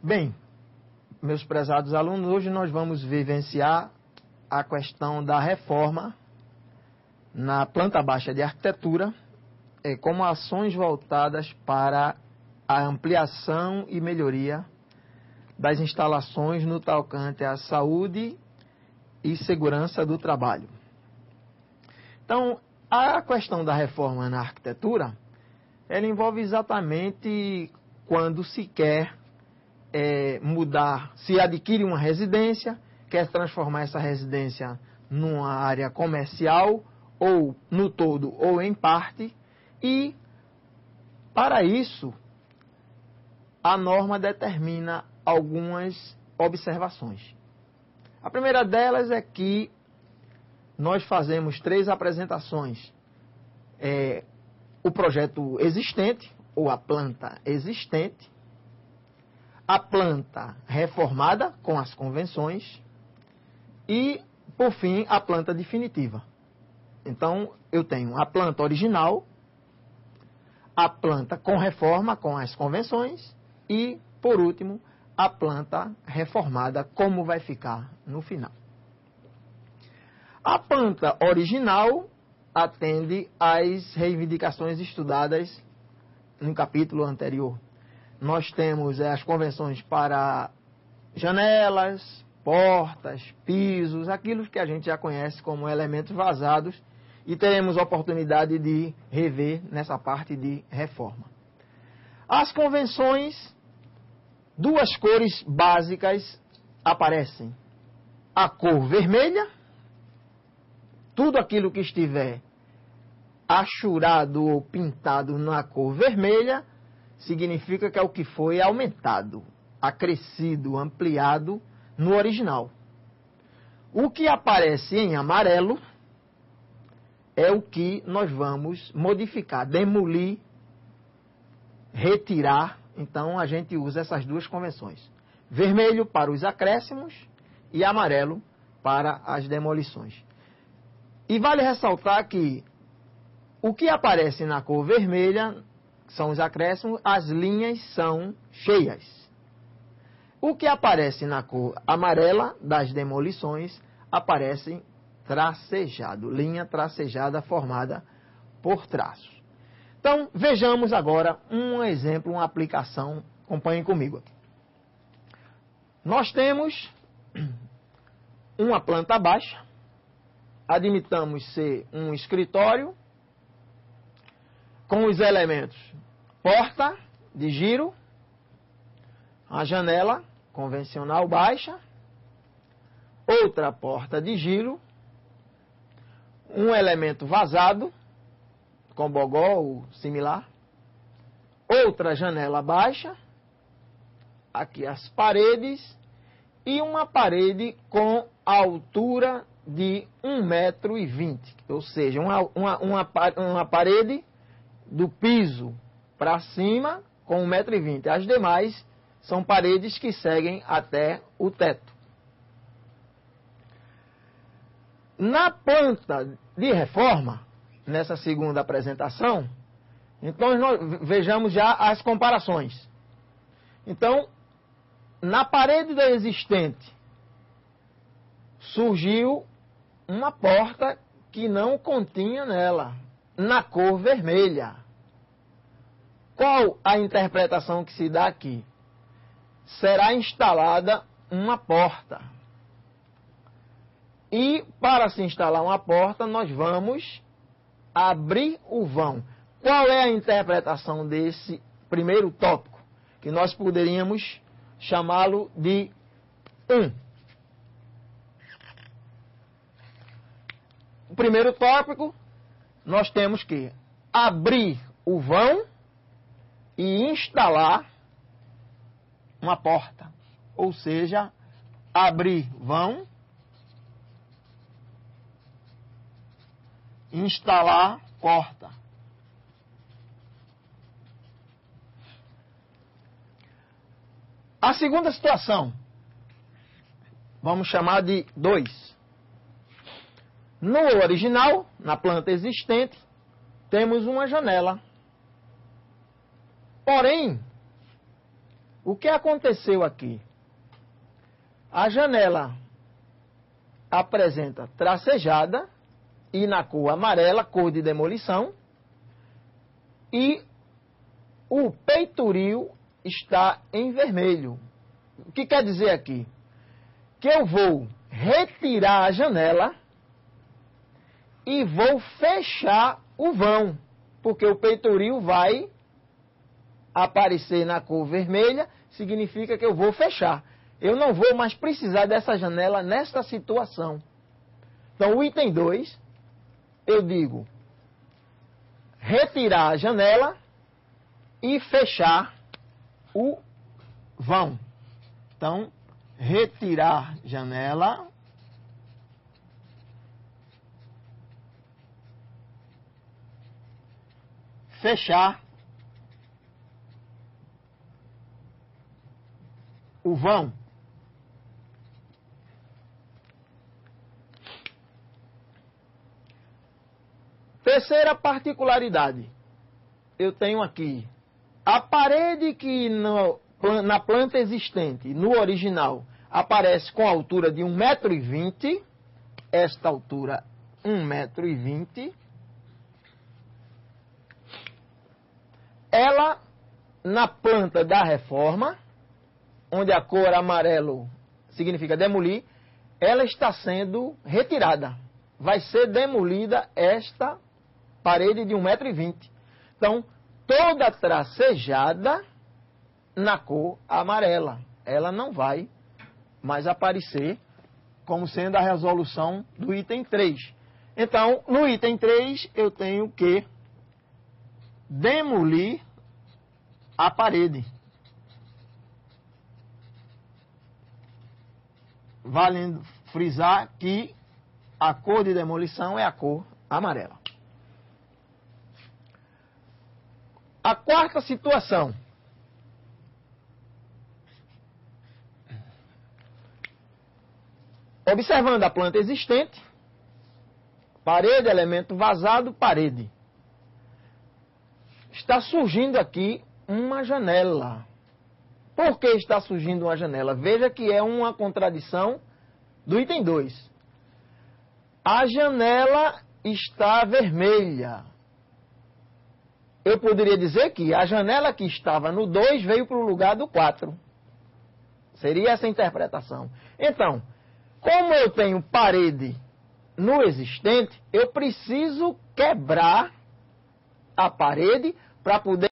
Bem, meus prezados alunos, hoje nós vamos vivenciar a questão da reforma na planta baixa de arquitetura, como ações voltadas para a ampliação e melhoria das instalações no tocante à saúde e segurança do trabalho. Então, a questão da reforma na arquitetura, ela envolve exatamente quando se quer mudar, se adquire uma residência, quer transformar essa residência numa área comercial, ou no todo ou em parte, e para isso a norma determina algumas observações. A primeira delas é que nós fazemos 3 apresentações. O projeto existente, ou a planta existente, a planta reformada com as convenções e, por fim, a planta definitiva. Então, eu tenho a planta original, a planta com reforma com as convenções e, por último, a planta reformada, como vai ficar no final. A planta original atende às reivindicações estudadas no capítulo anterior. Nós temos as convenções para janelas, portas, pisos, aquilo que a gente já conhece como elementos vazados, e teremos oportunidade de rever nessa parte de reforma. As convenções, 2 cores básicas aparecem. A cor vermelha, tudo aquilo que estiver achurado ou pintado na cor vermelha, significa que é o que foi aumentado, acrescido, ampliado no original. O que aparece em amarelo é o que nós vamos modificar, demolir, retirar. Então a gente usa essas 2 convenções. Vermelho para os acréscimos e amarelo para as demolições. E vale ressaltar que o que aparece na cor vermelha são os acréscimos, as linhas são cheias. O que aparece na cor amarela das demolições aparece tracejado, linha tracejada formada por traços. Então, vejamos agora um exemplo, uma aplicação. Acompanhem comigo aqui. Nós temos uma planta baixa, admitamos ser um escritório, com os elementos porta de giro, a janela convencional baixa, outra porta de giro, um elemento vazado, com bogó ou similar, outra janela baixa, aqui as paredes, e uma parede com altura de 1,20 m, ou seja, uma parede do piso para cima com 1,20 m. As demais são paredes que seguem até o teto. Na planta de reforma, nessa segunda apresentação, então nós vejamos já as comparações. Então, na parede da existente, surgiu uma porta que não continha nela, na cor vermelha. Qual a interpretação que se dá aqui? Será instalada uma porta. E para se instalar uma porta, nós vamos abrir o vão. Qual é a interpretação desse primeiro tópico? Que nós poderíamos chamá-lo de 1. O primeiro tópico, nós temos que abrir o vão e instalar uma porta. Ou seja, abrir vão, instalar porta. A segunda situação, vamos chamar de 2. No original, na planta existente, temos uma janela. Porém, O que aconteceu aqui? A janela apresenta tracejada e na cor amarela, cor de demolição, e o peitoril está em vermelho. O que quer dizer aqui? Que eu vou retirar a janela e vou fechar o vão, porque o peitoril vai aparecer na cor vermelha, significa que eu vou fechar. Eu não vou mais precisar dessa janela nesta situação. Então, o item 2, eu digo retirar a janela e fechar o vão. Então, retirar janela, fechar o vão. Terceira particularidade. Eu tenho aqui a parede que na planta existente, no original, aparece com a altura de 1,20 m. Esta altura, 1,20 m. Ela, na planta da reforma, onde a cor amarelo significa demolir, ela está sendo retirada. Vai ser demolida esta parede de 1,20 m. Então, toda tracejada na cor amarela. Ela não vai mais aparecer como sendo a resolução do item 3. Então, no item 3, eu tenho que demolir a parede. Vale frisar que a cor de demolição é a cor amarela. A quarta situação. Observando a planta existente, parede, elemento vazado, parede. Está surgindo aqui uma janela. Por que está surgindo uma janela? Veja que é uma contradição do item 2. A janela está vermelha. Eu poderia dizer que a janela que estava no 2 veio para o lugar do 4. Seria essa a interpretação. Então, como eu tenho parede no existente, eu preciso quebrar a parede para poder